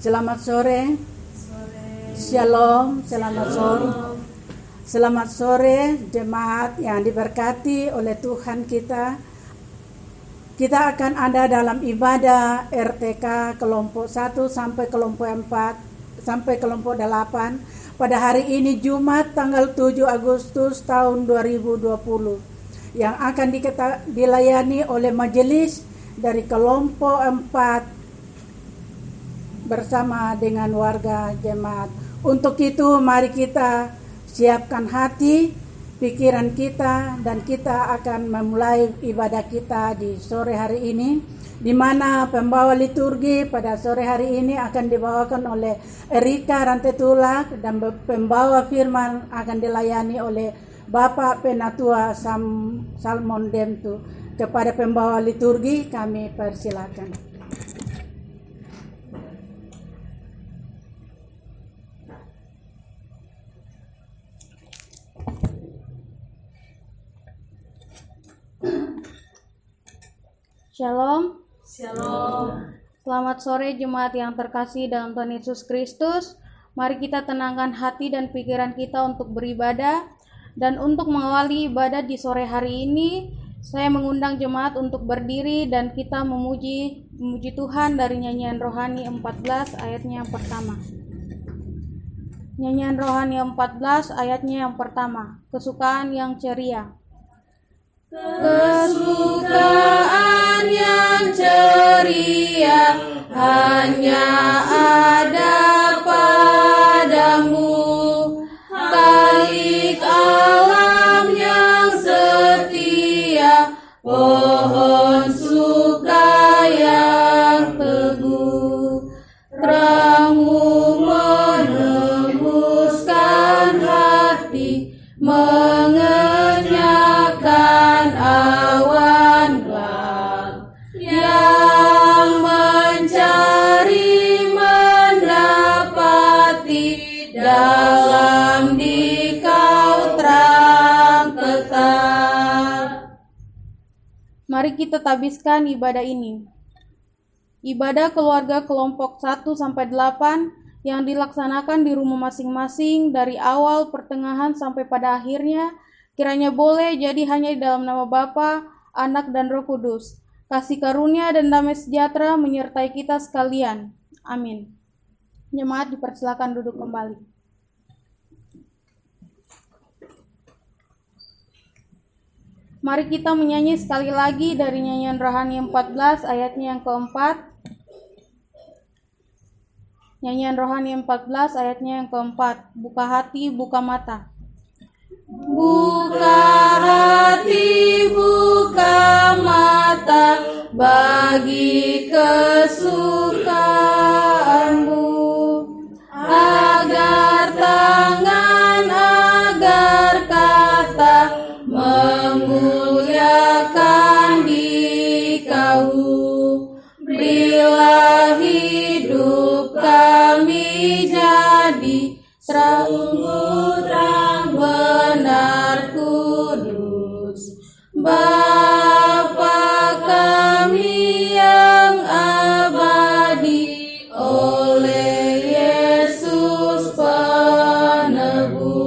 Selamat sore. Shalom, selamat sore. Selamat sore jemaat yang diberkati oleh Tuhan kita. Kita akan ada dalam ibadah RTK kelompok 1 sampai kelompok 4 sampai kelompok 8 pada hari ini Jumat tanggal 7 Agustus tahun 2020 yang akan dilayani oleh majelis dari kelompok 4 bersama dengan warga jemaat. Untuk itu mari kita siapkan hati, pikiran kita, dan kita akan memulai ibadah kita di sore hari ini, di mana pembawa liturgi pada sore hari ini akan dibawakan oleh Erika Rantetulak dan pembawa firman akan dilayani oleh Bapak Penatua Salmon Demtu. Kepada pembawa liturgi kami persilakan. Shalom. Shalom. Selamat sore jemaat yang terkasih dalam Tuhan Yesus Kristus. Mari kita tenangkan hati dan pikiran kita untuk beribadah. Dan untuk mengawali ibadah di sore hari ini, saya mengundang jemaat untuk berdiri dan kita memuji Tuhan dari nyanyian rohani 14 ayatnya yang pertama. Nyanyian rohani 14 ayatnya yang pertama. Kesukaan yang ceria. Kesukaan yang ceria hanya ada padamu, Khalik alam yang setia, pohon suka yang teguh, terangmu menembuskan hati, mengenyahkan awan gelap, yang mencari mendapati, dalam Dikau terang tetap. Mari kita tabiskan ibadah ini. Ibadah keluarga kelompok 1 sampai 8 yang dilaksanakan di rumah masing-masing dari awal, pertengahan sampai pada akhirnya, kiranya boleh jadi hanya di dalam nama Bapa, Anak dan Roh Kudus. Kasih karunia dan damai sejahtera menyertai kita sekalian. Amin. Jemaat dipersilakan duduk kembali. Mari kita menyanyi sekali lagi dari nyanyian rohani 14 ayatnya yang keempat. Nyanyian rohani 14 ayatnya yang keempat. Buka hati, buka mata. Buka hati, buka mata bagi kesukaanmu, agar tangan, agar kata memuliakan Dikau. Berilah hidup kami jadi sungguh terang, benar, kudus. Bapa kami yang abadi, oleh Yesus penebus.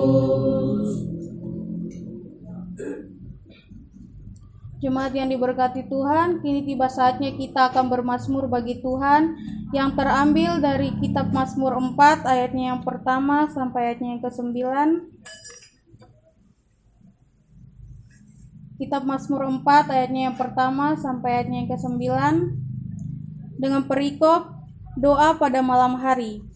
Jemaat yang diberkati Tuhan, kini tiba saatnya kita akan bermazmur bagi Tuhan yang terambil dari kitab Mazmur 4 ayatnya yang pertama sampai ayatnya yang ke-9. Kitab Mazmur 4 ayatnya yang pertama sampai ayatnya yang ke-9 dengan perikop doa pada malam hari.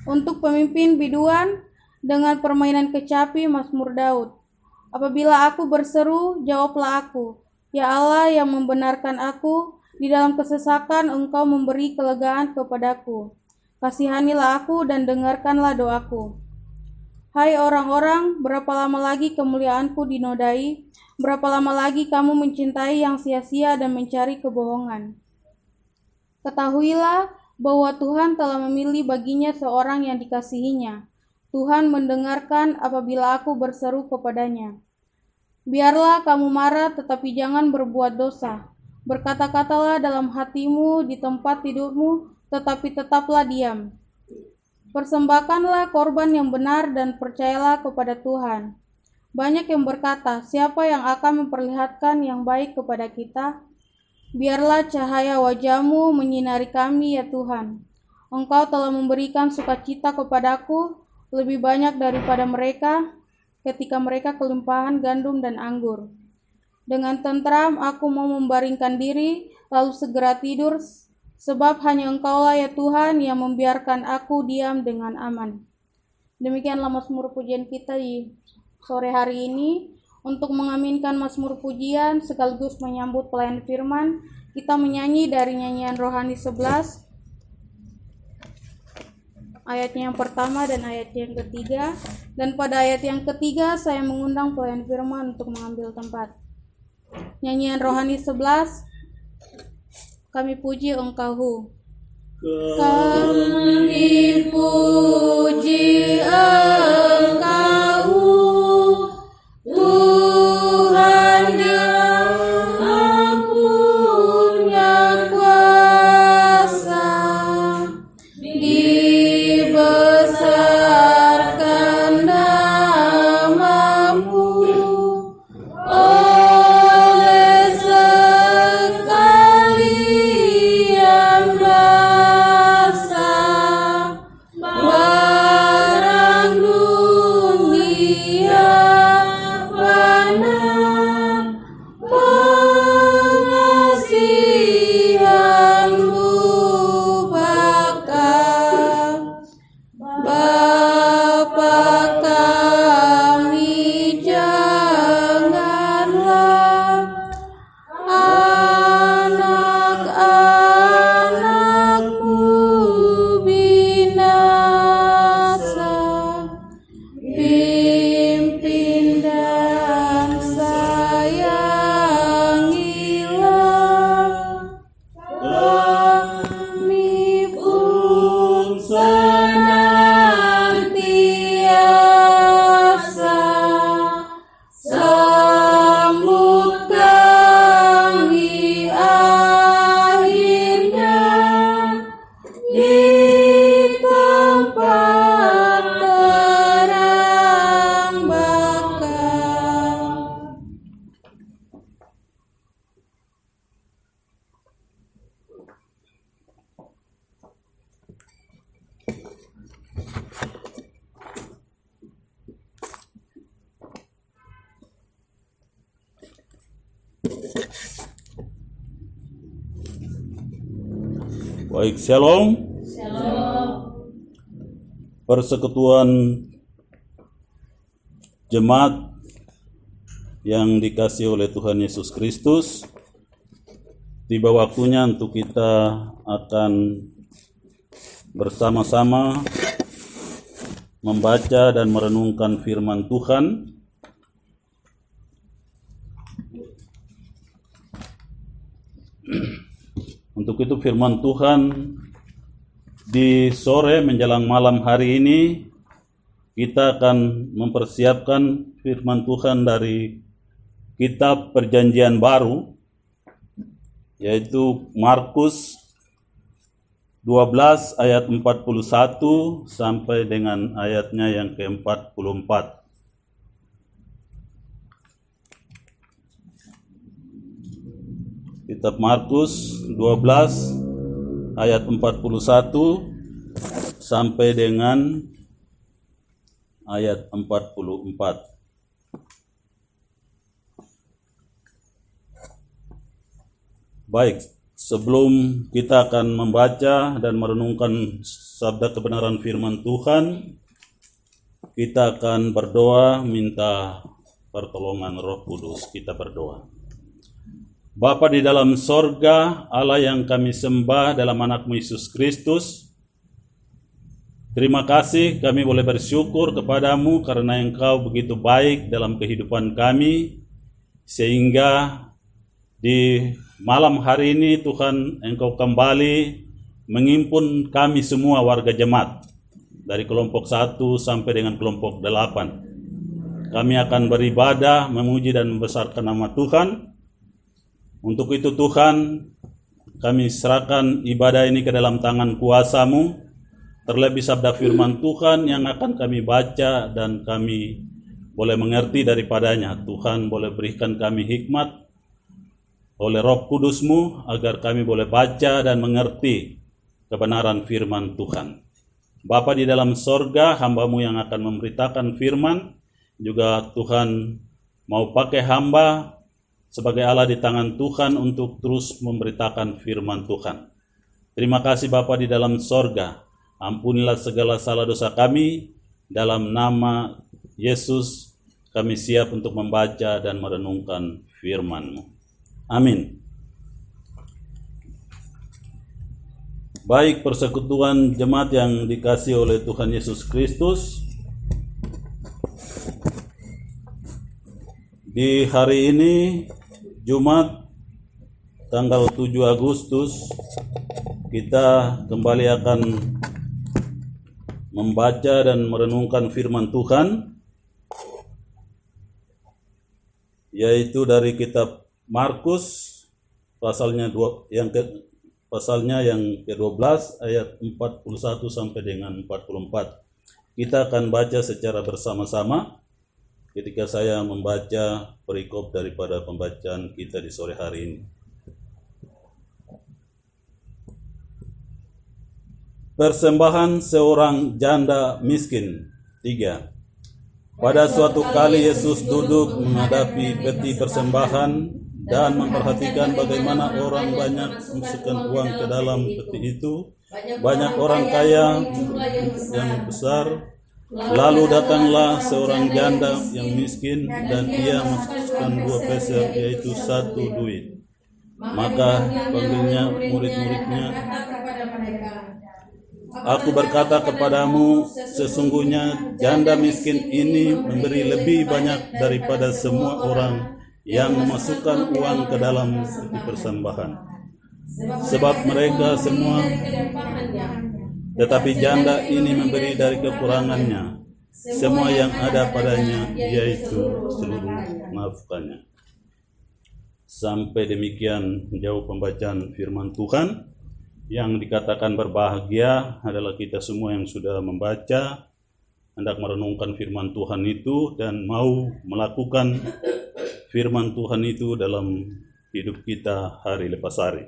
Untuk pemimpin biduan dengan permainan kecapi Mazmur Daud. Apabila aku berseru, jawablah aku. Ya Allah yang membenarkan aku, di dalam kesesakan Engkau memberi kelegaan kepadaku. Kasihanilah aku dan dengarkanlah doaku. Hai orang-orang, berapa lama lagi kemuliaanku dinodai? Berapa lama lagi kamu mencintai yang sia-sia dan mencari kebohongan? Ketahuilah bahwa Tuhan telah memilih baginya seorang yang dikasihinya. Tuhan mendengarkan apabila aku berseru kepadanya. Biarlah kamu marah, tetapi jangan berbuat dosa. Berkata-katalah dalam hatimu di tempat tidurmu, tetapi tetaplah diam. Persembahkanlah korban yang benar dan percayalah kepada Tuhan. Banyak yang berkata, siapa yang akan memperlihatkan yang baik kepada kita? Biarlah cahaya wajah-Mu menyinari kami, ya Tuhan. Engkau telah memberikan sukacita kepadaku lebih banyak daripada mereka ketika mereka kelimpahan gandum dan anggur. Dengan tentram aku mau membaringkan diri, lalu segera tidur, sebab hanya Engkaulah ya Tuhan yang membiarkan aku diam dengan aman. Demikianlah mazmur pujian kita di sore hari ini. Untuk mengaminkan mazmur pujian sekaligus menyambut pelayan firman, kita menyanyi dari nyanyian rohani 11, ayatnya yang pertama dan ayatnya yang ketiga. Dan pada ayat yang ketiga saya mengundang pelayan firman untuk mengambil tempat. Nyanyian rohani 11, kami puji Engkau. Kami puji Engkau, Tuhan yang punya kuasa, dibesarkan nama-Mu oleh sekalian bangsa, barang dunia fana, pengasihan-Mu bakal. Bapa kami, janganlah anak-anak-Mu binasa. Pimpin dan sayangilah kami pun senantiasa. Sambut kami akhirnya di tempat terang bakal. Baik, shalom. Persekutuan jemaat yang dikasihi oleh Tuhan Yesus Kristus, tiba waktunya untuk kita akan bersama-sama membaca dan merenungkan firman Tuhan. Untuk itu firman Tuhan di sore menjelang malam hari ini kita akan mempersiapkan firman Tuhan dari kitab Perjanjian Baru, yaitu Markus 12 ayat 41 sampai dengan ayatnya yang ke-44. Kitab Markus 12 ayat 41 sampai dengan ayat 44. Baik, sebelum kita akan membaca dan merenungkan sabda kebenaran firman Tuhan, kita akan berdoa minta pertolongan Roh Kudus. Kita berdoa. Bapa di dalam sorga, Allah yang kami sembah dalam anak-Mu Yesus Kristus, terima kasih kami boleh bersyukur kepadamu karena Engkau begitu baik dalam kehidupan kami, sehingga di malam hari ini Tuhan Engkau kembali menghimpun kami semua warga jemaat dari kelompok 1 sampai dengan kelompok 8. Kami akan beribadah, memuji dan membesarkan nama Tuhan. Untuk itu Tuhan, kami serahkan ibadah ini ke dalam tangan kuasa-Mu, terlebih sabda firman Tuhan yang akan kami baca dan kami boleh mengerti daripadanya. Tuhan boleh berikan kami hikmat oleh Roh Kudus-Mu agar kami boleh baca dan mengerti kebenaran firman Tuhan. Bapa di dalam sorga, hamba-Mu yang akan memberitakan firman, juga Tuhan mau pakai hamba sebagai Allah di tangan Tuhan untuk terus memberitakan firman Tuhan. Terima kasih Bapa di dalam sorga, ampunilah segala salah dosa kami, dalam nama Yesus kami siap untuk membaca dan merenungkan firman-Mu. Amin. Baik persekutuan jemaat yang dikasihi oleh Tuhan Yesus Kristus, di hari ini Jumat tanggal 7 Agustus kita kembali akan membaca dan merenungkan firman Tuhan, yaitu dari kitab Markus pasalnya yang ke-12 ayat 41 sampai dengan 44. Kita akan baca secara bersama-sama ketika saya membaca perikop daripada pembacaan kita di sore hari ini. Persembahan seorang janda miskin. 3. Pada suatu kali Yesus duduk menghadapi peti persembahan dan memperhatikan bagaimana orang banyak memasukkan uang ke dalam peti itu. Banyak orang kaya yang besar. Lalu datanglah seorang janda yang miskin dan ia memasukkan 2 peser, yaitu 1 duit. Maka panggilnya murid-muridnya, "Aku berkata kepadamu, sesungguhnya janda miskin ini memberi lebih banyak daripada semua orang yang memasukkan uang ke dalam peti persembahan. Sebab mereka semua, tetapi janda ini memberi dari kekurangannya semua yang ada padanya, yaitu seluruh nafkahnya." Sampai demikian jauh pembacaan firman Tuhan. Yang dikatakan berbahagia adalah kita semua yang sudah membaca, hendak merenungkan firman Tuhan itu dan mau melakukan firman Tuhan itu dalam hidup kita hari lepas hari.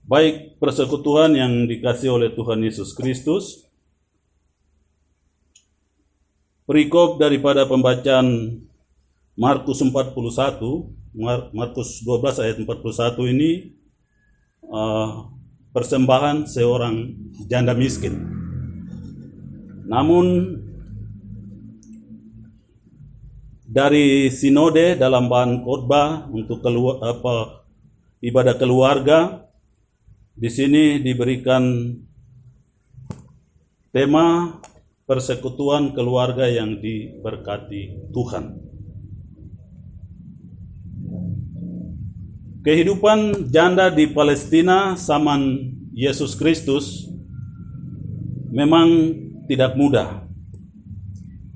Baik persekutuan yang dikasihi oleh Tuhan Yesus Kristus, perikop daripada pembacaan Markus 12 ayat 41 ini persembahan seorang janda miskin. Namun dari sinode dalam bahan khotbah untuk ibadah keluarga, di sini diberikan tema persekutuan keluarga yang diberkati Tuhan. Kehidupan janda di Palestina zaman Yesus Kristus memang tidak mudah.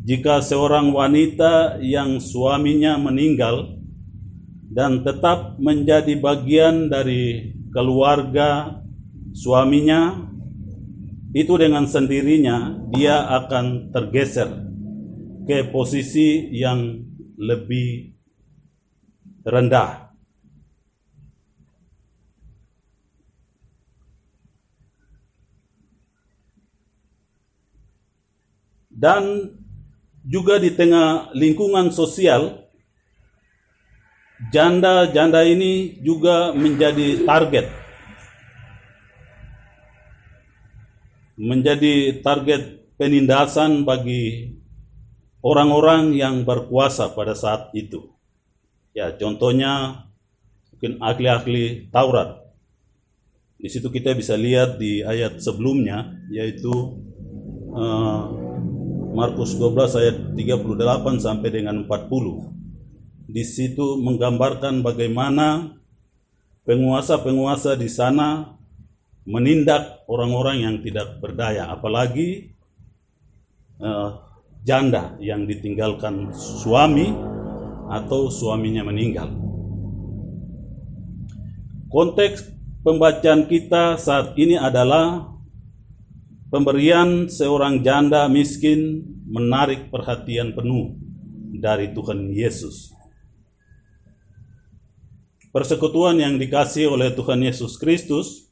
Jika seorang wanita yang suaminya meninggal dan tetap menjadi bagian dari keluarga suaminya, itu dengan sendirinya dia akan tergeser ke posisi yang lebih rendah. Dan juga di tengah lingkungan sosial, janda-janda ini juga menjadi target penindasan bagi orang-orang yang berkuasa pada saat itu. Ya, contohnya mungkin ahli-ahli Taurat. Di situ kita bisa lihat di ayat sebelumnya, yaitu Markus 12 ayat 38 sampai dengan 40. Di situ menggambarkan bagaimana penguasa-penguasa di sana menindak orang-orang yang tidak berdaya, apalagi janda yang ditinggalkan suami atau suaminya meninggal. Konteks pembacaan kita saat ini adalah pemberian seorang janda miskin menarik perhatian penuh dari Tuhan Yesus. Persekutuan yang dikasihi oleh Tuhan Yesus Kristus,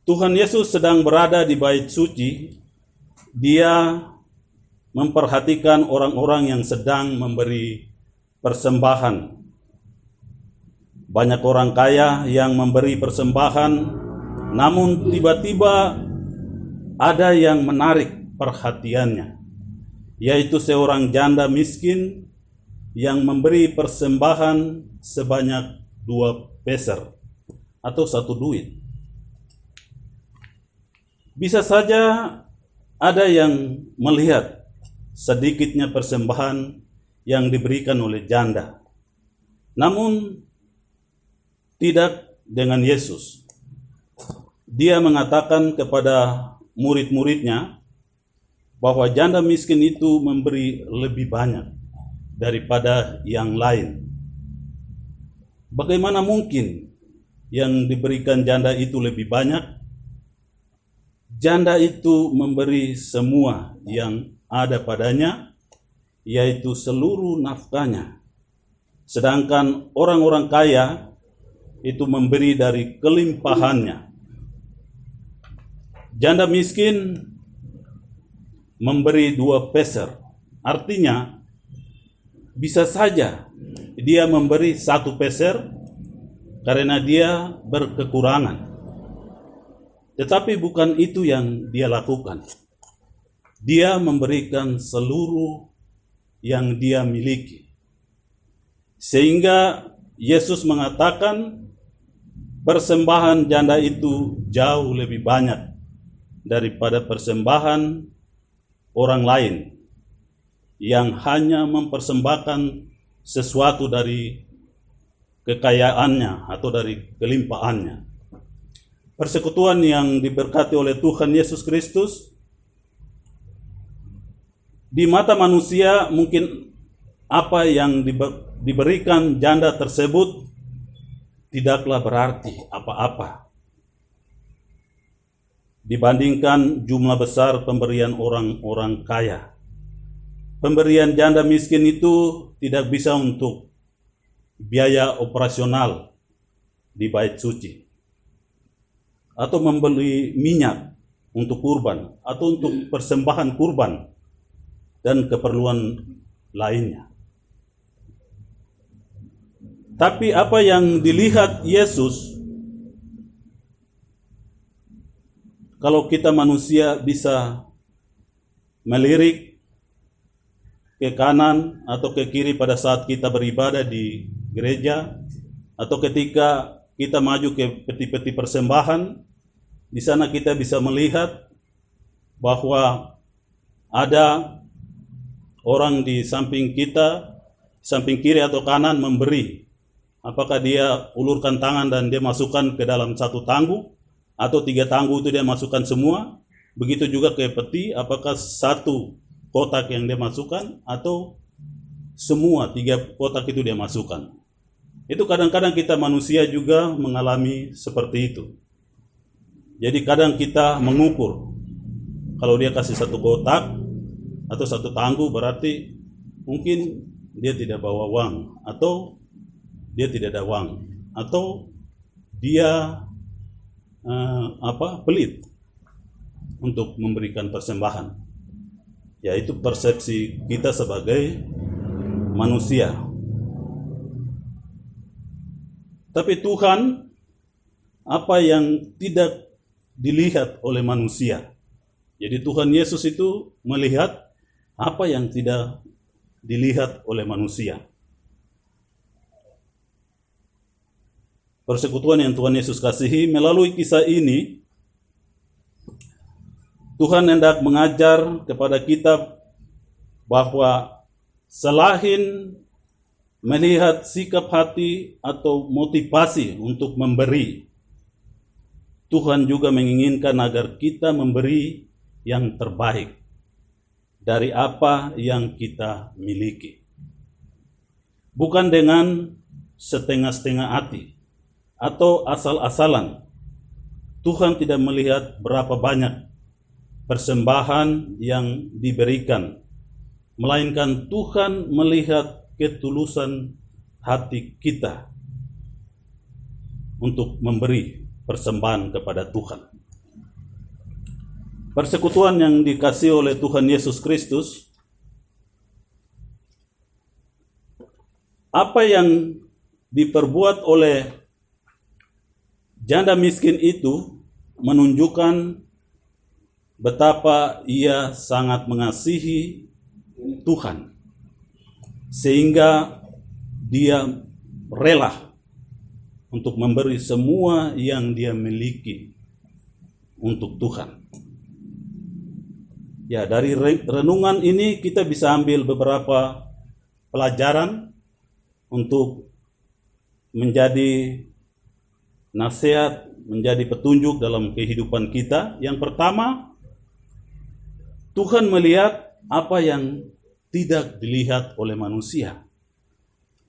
Tuhan Yesus sedang berada di bait suci. Dia memperhatikan orang-orang yang sedang memberi persembahan. Banyak orang kaya yang memberi persembahan, namun tiba-tiba ada yang menarik perhatiannya, yaitu seorang janda miskin yang memberi persembahan sebanyak 2 peser atau 1 duit. Bisa saja ada yang melihat sedikitnya persembahan yang diberikan oleh janda, namun tidak dengan Yesus. Dia mengatakan kepada murid-muridnya bahwa janda miskin itu memberi lebih banyak daripada yang lain. Bagaimana mungkin yang diberikan janda itu lebih banyak? Janda itu memberi semua yang ada padanya, yaitu seluruh nafkahnya. Sedangkan orang-orang kaya itu memberi dari kelimpahannya. Janda miskin memberi 2 peser. Artinya, bisa saja dia memberi 1 peser karena dia berkekurangan. Tetapi bukan itu yang dia lakukan. Dia memberikan seluruh yang dia miliki. Sehingga Yesus mengatakan persembahan janda itu jauh lebih banyak daripada persembahan orang lain yang hanya mempersembahkan sesuatu dari kekayaannya atau dari kelimpahannya. Persekutuan yang diberkati oleh Tuhan Yesus Kristus, di mata manusia mungkin apa yang diberikan janda tersebut tidaklah berarti apa-apa dibandingkan jumlah besar pemberian orang-orang kaya. Pemberian janda miskin itu tidak bisa untuk biaya operasional di bait suci, atau membeli minyak untuk kurban, atau untuk persembahan kurban dan keperluan lainnya. Tapi apa yang dilihat Yesus, kalau kita manusia bisa melirik ke kanan atau ke kiri pada saat kita beribadah di gereja, atau ketika kita maju ke peti-peti persembahan, di sana kita bisa melihat bahwa ada orang di samping kita, samping kiri atau kanan memberi. Apakah dia ulurkan tangan dan dia masukkan ke dalam 1 tanggu, atau 3 tanggu itu dia masukkan semua. Begitu juga ke peti, apakah 1 kotak yang dia masukkan, atau semua 3 kotak itu dia masukkan. Itu kadang-kadang kita manusia juga mengalami seperti itu. Jadi kadang kita mengukur, kalau dia kasih 1 kotak atau 1 tanggu, berarti mungkin dia tidak bawa uang, atau dia tidak ada uang, atau dia pelit untuk memberikan persembahan. Yaitu persepsi kita sebagai manusia. Tapi Tuhan, apa yang tidak dilihat oleh manusia. Jadi Tuhan Yesus itu melihat apa yang tidak dilihat oleh manusia. Persekutuan yang Tuhan Yesus kasihi, melalui kisah ini Tuhan hendak mengajar kepada kita bahwa selain melihat sikap hati atau motivasi untuk memberi, Tuhan juga menginginkan agar kita memberi yang terbaik dari apa yang kita miliki. Bukan dengan setengah-setengah hati, atau asal-asalan. Tuhan tidak melihat berapa banyak persembahan yang diberikan, melainkan Tuhan melihat ketulusan hati kita untuk memberi persembahan kepada Tuhan. Persekutuan yang dikasih oleh Tuhan Yesus Kristus, apa yang diperbuat oleh janda miskin itu menunjukkan betapa ia sangat mengasihi Tuhan, sehingga dia rela untuk memberi semua yang dia miliki untuk Tuhan. Ya, dari renungan ini kita bisa ambil beberapa pelajaran untuk menjadi nasihat, menjadi petunjuk dalam kehidupan kita. Yang pertama, Tuhan melihat apa yang tidak dilihat oleh manusia.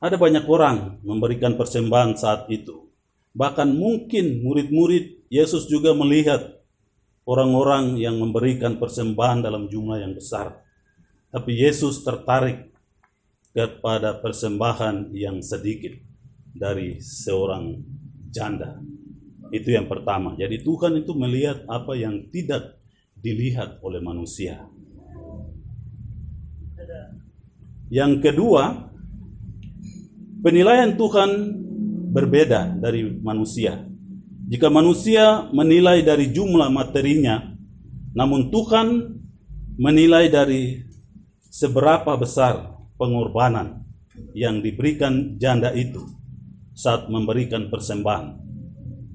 Ada banyak orang memberikan persembahan saat itu. Bahkan mungkin murid-murid Yesus juga melihat orang-orang yang memberikan persembahan dalam jumlah yang besar. Tapi Yesus tertarik kepada persembahan yang sedikit dari seorang janda. Itu yang pertama. Jadi Tuhan itu melihat apa yang tidak dilihat oleh manusia. Yang kedua, penilaian Tuhan berbeda dari manusia. Jika manusia menilai dari jumlah materinya, namun Tuhan menilai dari seberapa besar pengorbanan yang diberikan janda itu saat memberikan persembahan.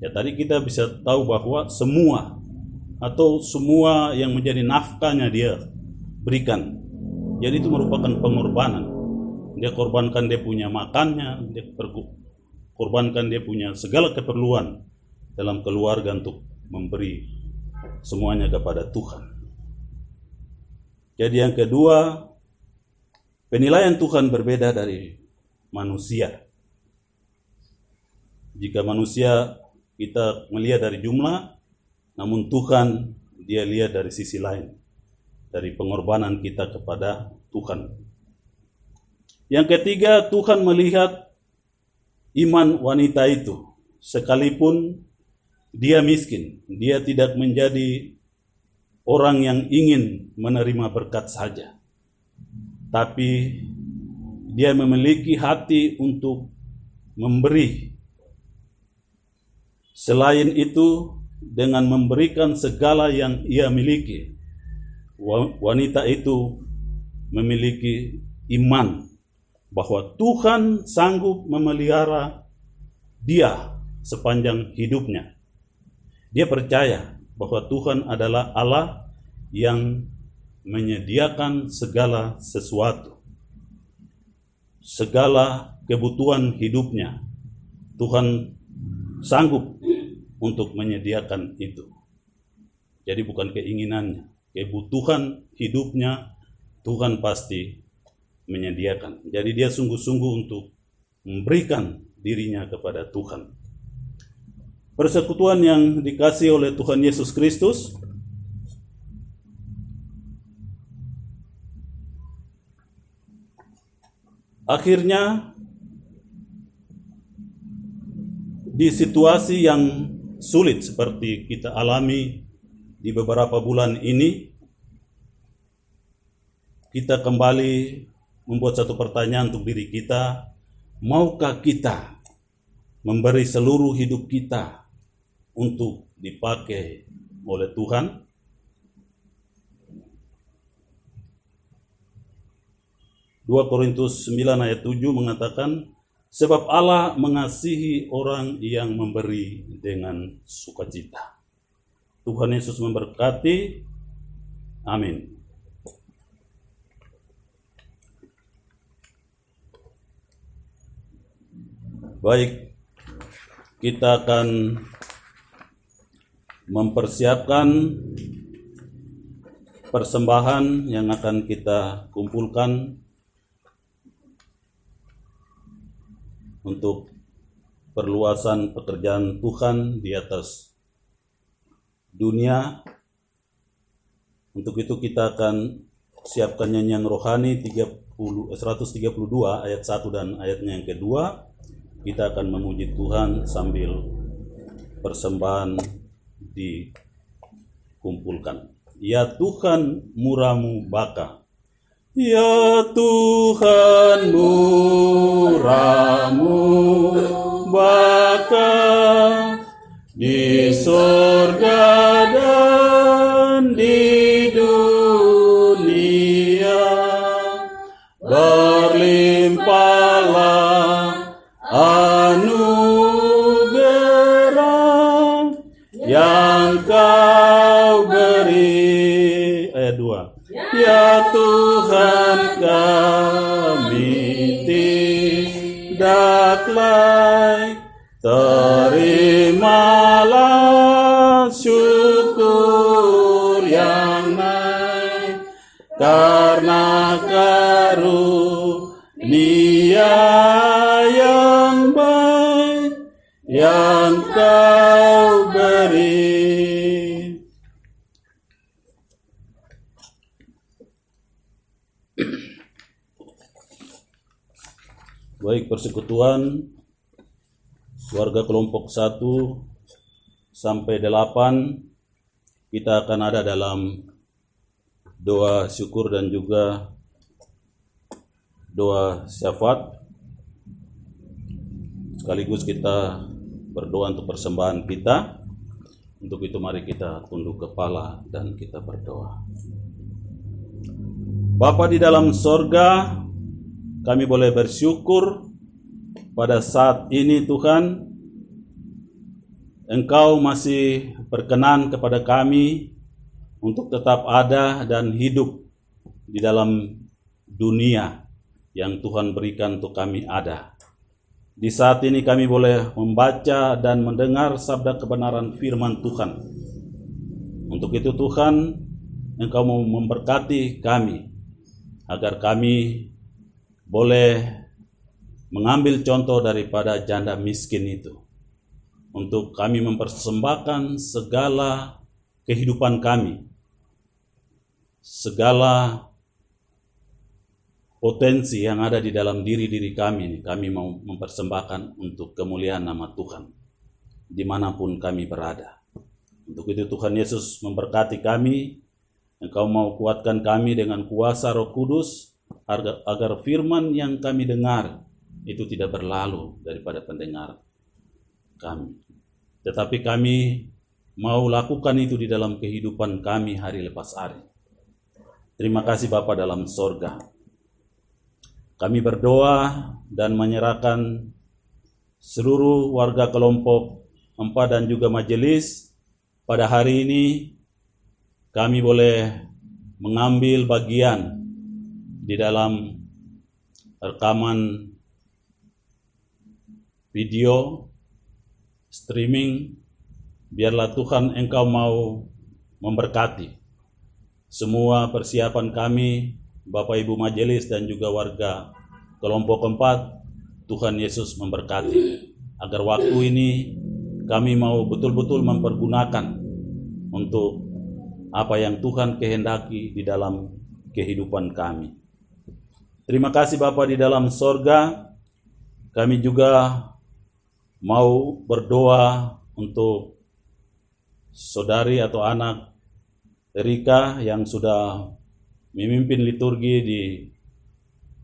Ya, tadi kita bisa tahu bahwa semua yang menjadi nafkahnya dia berikan. Jadi itu merupakan pengorbanan. Dia korbankan dia punya makannya, dia korbankan dia punya segala keperluan dalam keluarga untuk memberi semuanya kepada Tuhan. Jadi yang kedua, penilaian Tuhan berbeda dari manusia. Jika manusia kita melihat dari jumlah, namun Tuhan dia lihat dari sisi lain, dari pengorbanan kita kepada Tuhan. Yang ketiga, Tuhan melihat iman wanita itu, sekalipun dia miskin, dia tidak menjadi orang yang ingin menerima berkat saja, tapi dia memiliki hati untuk memberi. Selain itu, dengan memberikan segala yang ia miliki, wanita itu memiliki iman bahwa Tuhan sanggup memelihara dia sepanjang hidupnya. Dia percaya bahwa Tuhan adalah Allah yang menyediakan segala sesuatu. Segala kebutuhan hidupnya, Tuhan sanggup untuk menyediakan itu. Jadi bukan keinginannya, kebutuhan hidupnya Tuhan pasti menyediakan. Jadi dia sungguh-sungguh untuk memberikan dirinya kepada Tuhan. Persekutuan yang dikasih oleh Tuhan Yesus Kristus akhirnya di situasi yang sulit seperti kita alami di beberapa bulan ini, kita kembali membuat satu pertanyaan untuk diri kita, maukah kita memberi seluruh hidup kita untuk dipakai oleh Tuhan? Dua Korintus 9 ayat 7 mengatakan, sebab Allah mengasihi orang yang memberi dengan sukacita. Tuhan Yesus memberkati. Amin. Baik, kita akan mempersiapkan persembahan yang akan kita kumpulkan untuk perluasan pekerjaan Tuhan di atas dunia. Untuk itu kita akan siapkan nyanyian rohani 132 ayat 1 dan ayatnya yang kedua. Kita akan memuji Tuhan sambil persembahan dikumpulkan. Ya Tuhan murahmu baka. Ya Tuhan murahmu baka di surga dan di dunia, berlimpahlah anugerah yang kau beri. Ayat 2. Ya Tuhan kami tidak layak, terimalah syukur yang naik karena karunia yang baik yang kau beri. Baik, persekutuan warga kelompok 1 sampai 8 kita akan ada dalam doa syukur dan juga doa syafaat. Sekaligus kita berdoa untuk persembahan kita. Untuk itu mari kita tunduk kepala dan kita berdoa. Bapa di dalam sorga, kami boleh bersyukur pada saat ini Tuhan, Engkau masih berkenan kepada kami untuk tetap ada dan hidup di dalam dunia yang Tuhan berikan untuk kami ada. Di saat ini kami boleh membaca dan mendengar sabda kebenaran firman Tuhan. Untuk itu Tuhan, Engkau mau memberkati kami, agar kami boleh mengambil contoh daripada janda miskin itu. Untuk kami mempersembahkan segala kehidupan kami, segala potensi yang ada di dalam diri kami, kami mau mempersembahkan untuk kemuliaan nama Tuhan, dimanapun kami berada. Untuk itu Tuhan Yesus memberkati kami, Engkau mau kuatkan kami dengan kuasa Roh Kudus, agar firman yang kami dengar itu tidak berlalu daripada pendengar kami. Tetapi kami mau lakukan itu di dalam kehidupan kami hari lepas hari. Terima kasih Bapa dalam sorga. Kami berdoa dan menyerahkan seluruh warga kelompok 4 dan juga majelis. Pada hari ini kami boleh mengambil bagian di dalam rekaman video streaming. Biarlah Tuhan Engkau mau memberkati semua persiapan kami, Bapak Ibu majelis dan juga warga kelompok 4. Tuhan Yesus memberkati, agar waktu ini kami mau betul-betul mempergunakan untuk apa yang Tuhan kehendaki di dalam kehidupan kami. Terima kasih Bapa di dalam sorga. Kami juga mau berdoa untuk saudari atau anak Erika yang sudah memimpin liturgi di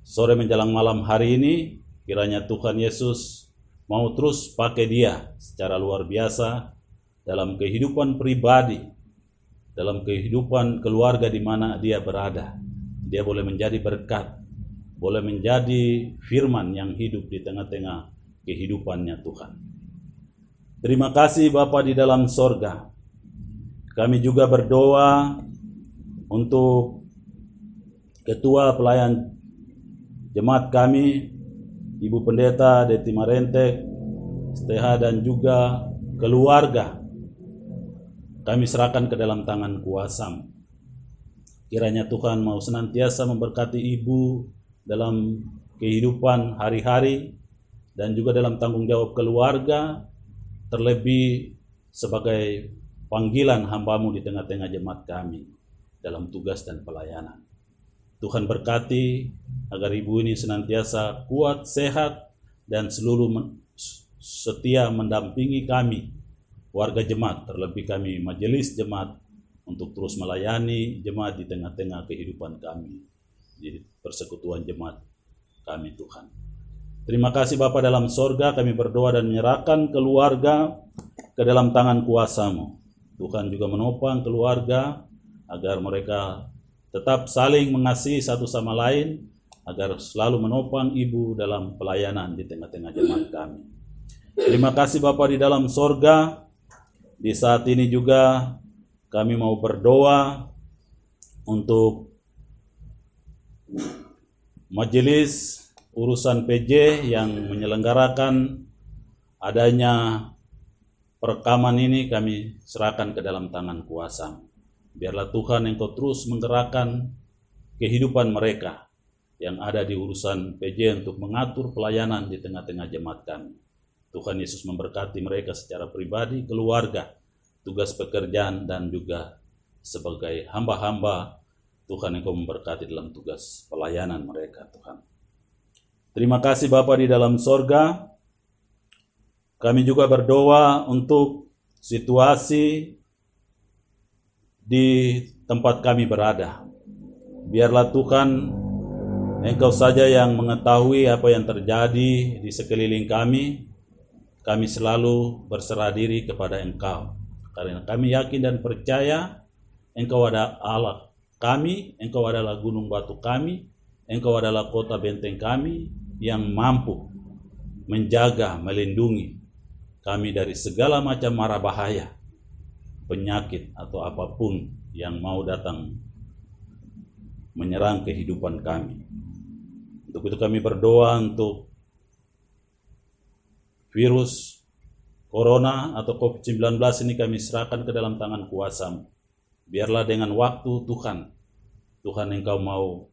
sore menjelang malam hari ini. Kiranya Tuhan Yesus mau terus pakai dia secara luar biasa dalam kehidupan pribadi, dalam kehidupan keluarga di mana dia berada. Dia boleh menjadi berkat, boleh menjadi firman yang hidup di tengah-tengah kehidupannya Tuhan. Terima kasih Bapa di dalam sorga. Kami juga berdoa untuk Ketua Pelayan Jemaat kami, Ibu Pendeta Deti Marentek, STH dan juga keluarga. Kami serahkan ke dalam tangan kuasa-Mu. Kiranya Tuhan mau senantiasa memberkati Ibu dalam kehidupan hari-hari, dan juga dalam tanggung jawab keluarga, terlebih sebagai panggilan hamba-Mu di tengah-tengah jemaat kami dalam tugas dan pelayanan. Tuhan berkati agar ibu ini senantiasa kuat, sehat, dan setia mendampingi kami, warga jemaat, terlebih kami majelis jemaat, untuk terus melayani jemaat di tengah-tengah kehidupan kami, di persekutuan jemaat kami Tuhan. Terima kasih Bapa dalam sorga, kami berdoa dan menyerahkan keluarga ke dalam tangan kuasa-Mu. Tuhan juga menopang keluarga agar mereka tetap saling mengasihi satu sama lain, agar selalu menopang ibu dalam pelayanan di tengah-tengah jemaat kami. Terima kasih Bapa di dalam sorga. Di saat ini juga kami mau berdoa untuk majelis urusan PJ yang menyelenggarakan adanya perekaman ini. Kami serahkan ke dalam tangan kuasa. Biarlah Tuhan Engkau terus menggerakkan kehidupan mereka yang ada di urusan PJ untuk mengatur pelayanan di tengah-tengah jemaat kami. Tuhan Yesus memberkati mereka secara pribadi, keluarga, tugas pekerjaan, dan juga sebagai hamba-hamba Tuhan Engkau memberkati dalam tugas pelayanan mereka Tuhan. Terima kasih Bapa di dalam sorga. Kami juga berdoa untuk situasi di tempat kami berada. Biarlah Tuhan Engkau saja yang mengetahui apa yang terjadi di sekeliling kami. Kami selalu berserah diri kepada Engkau, karena kami yakin dan percaya Engkau adalah Allah kami, Engkau adalah gunung batu kami, Engkau adalah kota benteng kami yang mampu menjaga, melindungi kami dari segala macam mara bahaya, penyakit, atau apapun yang mau datang menyerang kehidupan kami. Untuk itu kami berdoa untuk virus corona atau COVID-19 ini kami serahkan ke dalam tangan kuasa-Mu. Biarlah dengan waktu Tuhan Engkau mau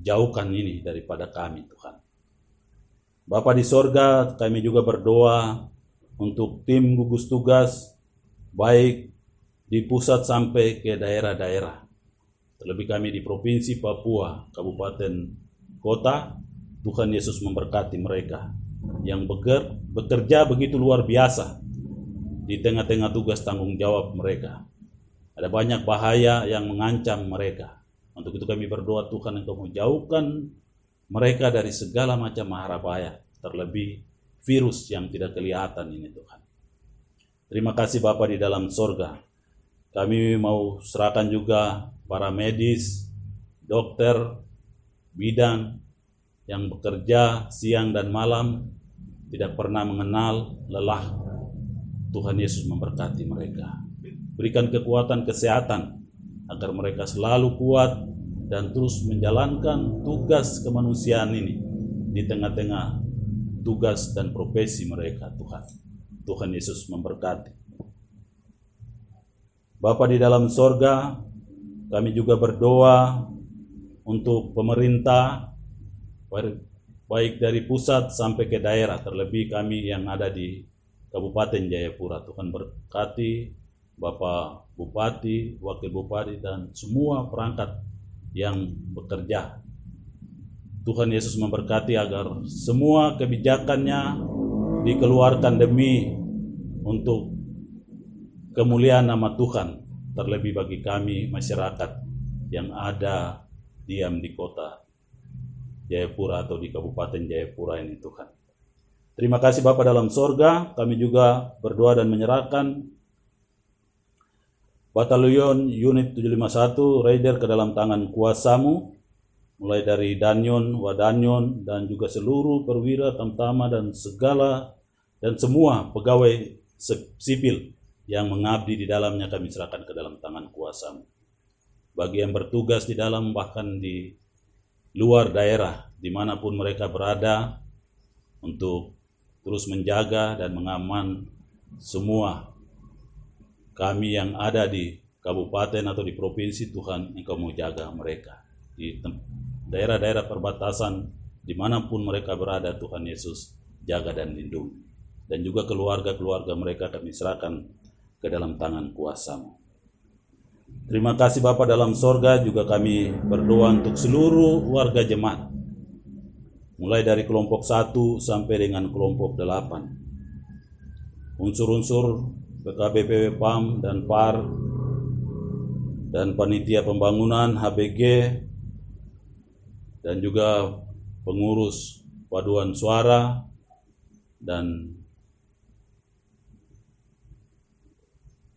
jauhkan ini daripada kami Tuhan. Bapa di sorga, kami juga berdoa untuk tim gugus tugas, baik di pusat sampai ke daerah-daerah. Terlebih kami di Provinsi Papua, Kabupaten, Kota, Tuhan Yesus memberkati mereka yang bekerja begitu luar biasa di tengah-tengah tugas tanggung jawab mereka. Ada banyak bahaya yang mengancam mereka. Untuk itu kami berdoa Tuhan Engkau menjauhkan mereka dari segala macam mara bahaya, terlebih virus yang tidak kelihatan ini Tuhan. Terima kasih Bapa di dalam sorga. Kami mau serahkan juga para medis, dokter, bidan yang bekerja siang dan malam, tidak pernah mengenal lelah. Tuhan Yesus memberkati mereka. Berikan kekuatan kesehatan agar mereka selalu kuat dan terus menjalankan tugas kemanusiaan ini di tengah-tengah tugas dan profesi mereka Tuhan. Tuhan Yesus memberkati. Bapa di dalam sorga, kami juga berdoa untuk pemerintah, baik dari pusat sampai ke daerah, terlebih kami yang ada di Kabupaten Jayapura. Tuhan berkati Bapak Bupati, Wakil Bupati, dan semua perangkat yang bekerja. Tuhan Yesus memberkati agar semua kebijakannya dikeluarkan demi untuk kemuliaan nama Tuhan, terlebih bagi kami masyarakat yang ada diam di kota Jayapura atau di Kabupaten Jayapura ini Tuhan. Terima kasih Bapa dalam sorga. Kami juga berdoa dan menyerahkan Batalion Unit 751 Raider ke dalam tangan kuasa-Mu, mulai dari Danyon, Wadanyon, dan juga seluruh perwira Tamtama dan semua pegawai sipil yang mengabdi di dalamnya kami serahkan ke dalam tangan kuasa-Mu. Bagi yang bertugas di dalam bahkan di luar daerah, dimanapun mereka berada, untuk terus menjaga dan mengaman semua kami yang ada di kabupaten atau di provinsi. Tuhan Engkau mau jaga mereka di daerah-daerah perbatasan dimanapun mereka berada. Tuhan Yesus jaga dan lindungi. Dan juga keluarga-keluarga mereka kami serahkan ke dalam tangan kuasa-Mu. Terima kasih Bapa dalam sorga, juga kami berdoa untuk seluruh warga jemaat. Mulai dari kelompok 1 sampai dengan kelompok 8. Unsur-unsur PKBP PAM dan PAR dan panitia pembangunan HBG dan juga pengurus paduan suara dan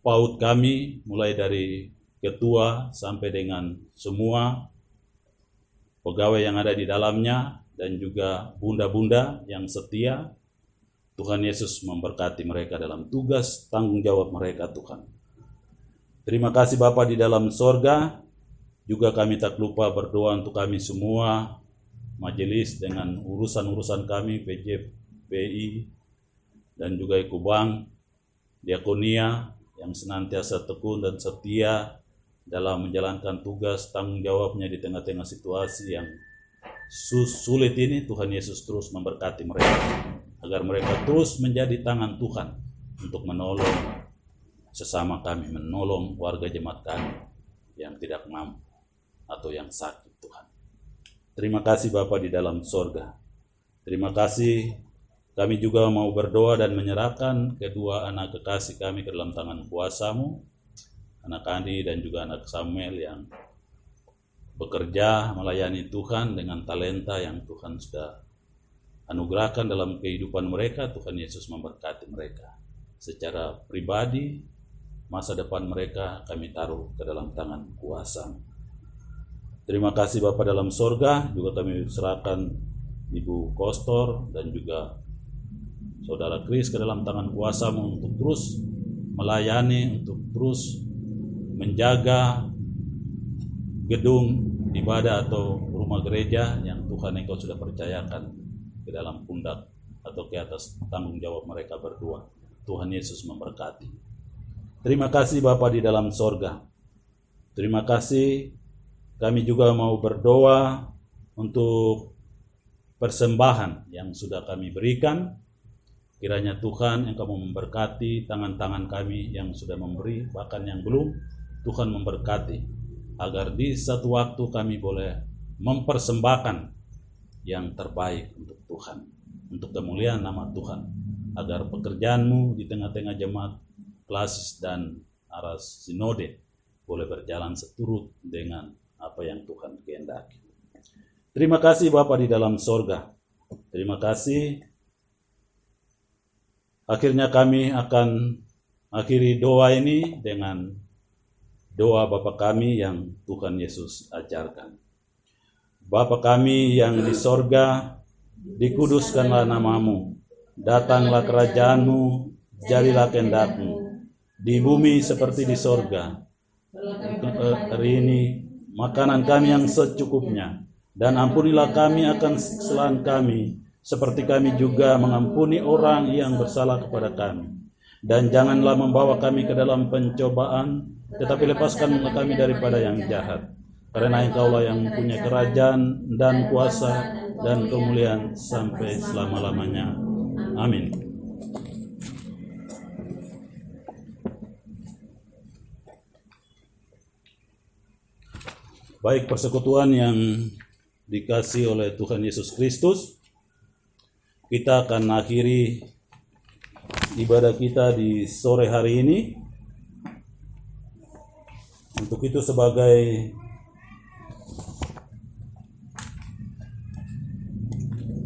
PAUD kami, mulai dari ketua sampai dengan semua pegawai yang ada di dalamnya dan juga bunda-bunda yang setia. Tuhan Yesus memberkati mereka dalam tugas tanggung jawab mereka, Tuhan. Terima kasih Bapa di dalam sorga. Juga kami tak lupa berdoa untuk kami semua, majelis dengan urusan-urusan kami, PJPI, dan juga Ikubang, Diakonia, yang senantiasa tekun dan setia dalam menjalankan tugas tanggung jawabnya di tengah-tengah situasi yang sulit ini. Tuhan Yesus terus memberkati mereka, agar mereka terus menjadi tangan Tuhan untuk menolong sesama kami, menolong warga jemaat kami yang tidak mampu atau yang sakit, Tuhan. Terima kasih Bapa di dalam sorga. Terima kasih. Kami juga mau berdoa dan menyerahkan kedua anak kekasih kami ke dalam tangan kuasa-Mu, anak Andi dan juga anak Samuel yang bekerja melayani Tuhan dengan talenta yang Tuhan sudah anugerahkan dalam kehidupan mereka. Tuhan Yesus memberkati mereka. Secara pribadi, masa depan mereka kami taruh ke dalam tangan kuasa-Mu. Terima kasih Bapa dalam sorga. Juga kami serahkan Ibu Kostor dan juga Saudara Kris ke dalam tangan kuasa-Mu untuk terus melayani, untuk terus menjaga gedung ibadah atau rumah gereja yang Tuhan Engkau sudah percayakan ke dalam pundak atau ke atas tanggung jawab mereka berdua. Tuhan Yesus memberkati. Terima kasih Bapa di dalam sorga. Terima kasih. Kami juga mau berdoa untuk persembahan yang sudah kami berikan. Kiranya Tuhan Engkau memberkati tangan-tangan kami yang sudah memberi, bahkan yang belum. Tuhan memberkati, agar di satu waktu kami boleh mempersembahkan yang terbaik untuk Tuhan, untuk kemuliaan nama Tuhan, agar pekerjaan-Mu di tengah-tengah jemaat klasis dan aras sinode boleh berjalan seturut dengan apa yang Tuhan kehendaki. Terima kasih Bapa di dalam sorga. Terima kasih. Akhirnya kami akan akhiri doa ini dengan doa Bapa kami yang Tuhan Yesus ajarkan. Bapa kami yang di sorga, dikuduskanlah nama-Mu, datanglah kerajaan-Mu, jadilah kehendak-Mu, di bumi seperti di sorga. Hari ini makanan kami yang secukupnya, dan ampunilah kami akan kesalahan kami, seperti kami juga mengampuni orang yang bersalah kepada kami. Dan janganlah membawa kami ke dalam pencobaan, tetapi lepaskanlah kami daripada yang jahat. Karena Engkaulah yang mempunyai kerajaan dan kuasa dan kemuliaan sampai selama-lamanya. Amin. Baik persekutuan yang dikasih oleh Tuhan Yesus Kristus, kita akan akhiri ibadah kita di sore hari ini. Untuk itu sebagai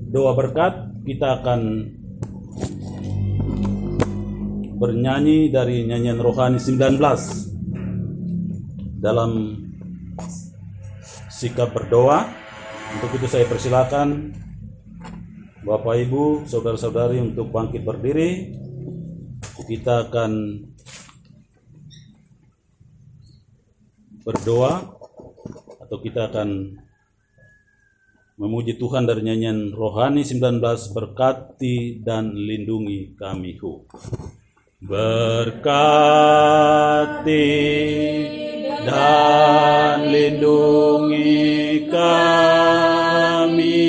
doa berkat, kita akan bernyanyi dari nyanyian rohani 19 dalam sikap berdoa. Untuk itu saya persilakan Bapak Ibu, saudara-saudari untuk bangkit berdiri. Kita akan berdoa atau kita akan memuji Tuhan dari nyanyian rohani 19, berkati dan lindungi kami. Berkati dan lindungi kami,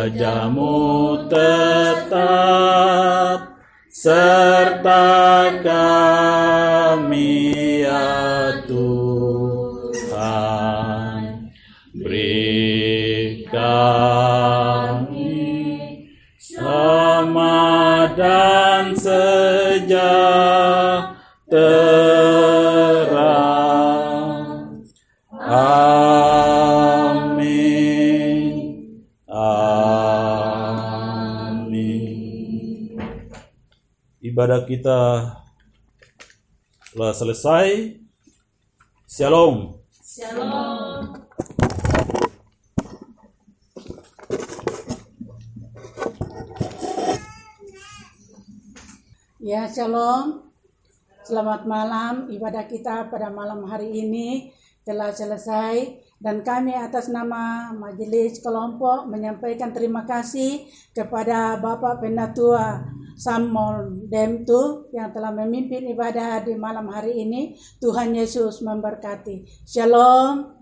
wajah-Mu tetap serta kami ya Tuhan. Beri kami selamat dan sejahtera. Amin. Amin. Ibadah kita telah selesai. Shalom. Ya, shalom. Selamat malam. Ibadah kita pada malam hari ini telah selesai dan kami atas nama Majelis Kelompok menyampaikan terima kasih kepada Bapak Penatua Samuel Demtu yang telah memimpin ibadah di malam hari ini. Tuhan Yesus memberkati. Shalom.